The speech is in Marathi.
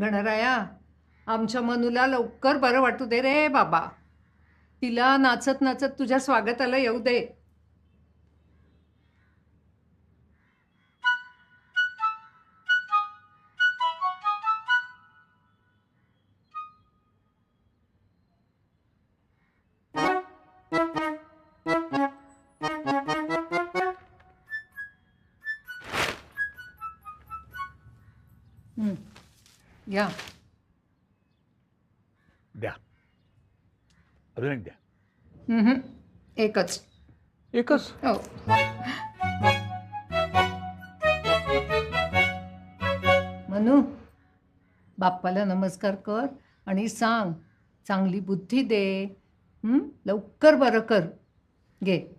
गणराया, आमच्या मनूला लवकर बरं वाटू दे रे बाबा. तिला नाचत नाचत तुझ्या स्वागताला येऊ दे. या द्या, अजून एक द्या. एकच. एकच? हो. मनू, बाप्पाला नमस्कार कर आणि सांग चांगली बुद्धी दे. लवकर बरं कर. घे.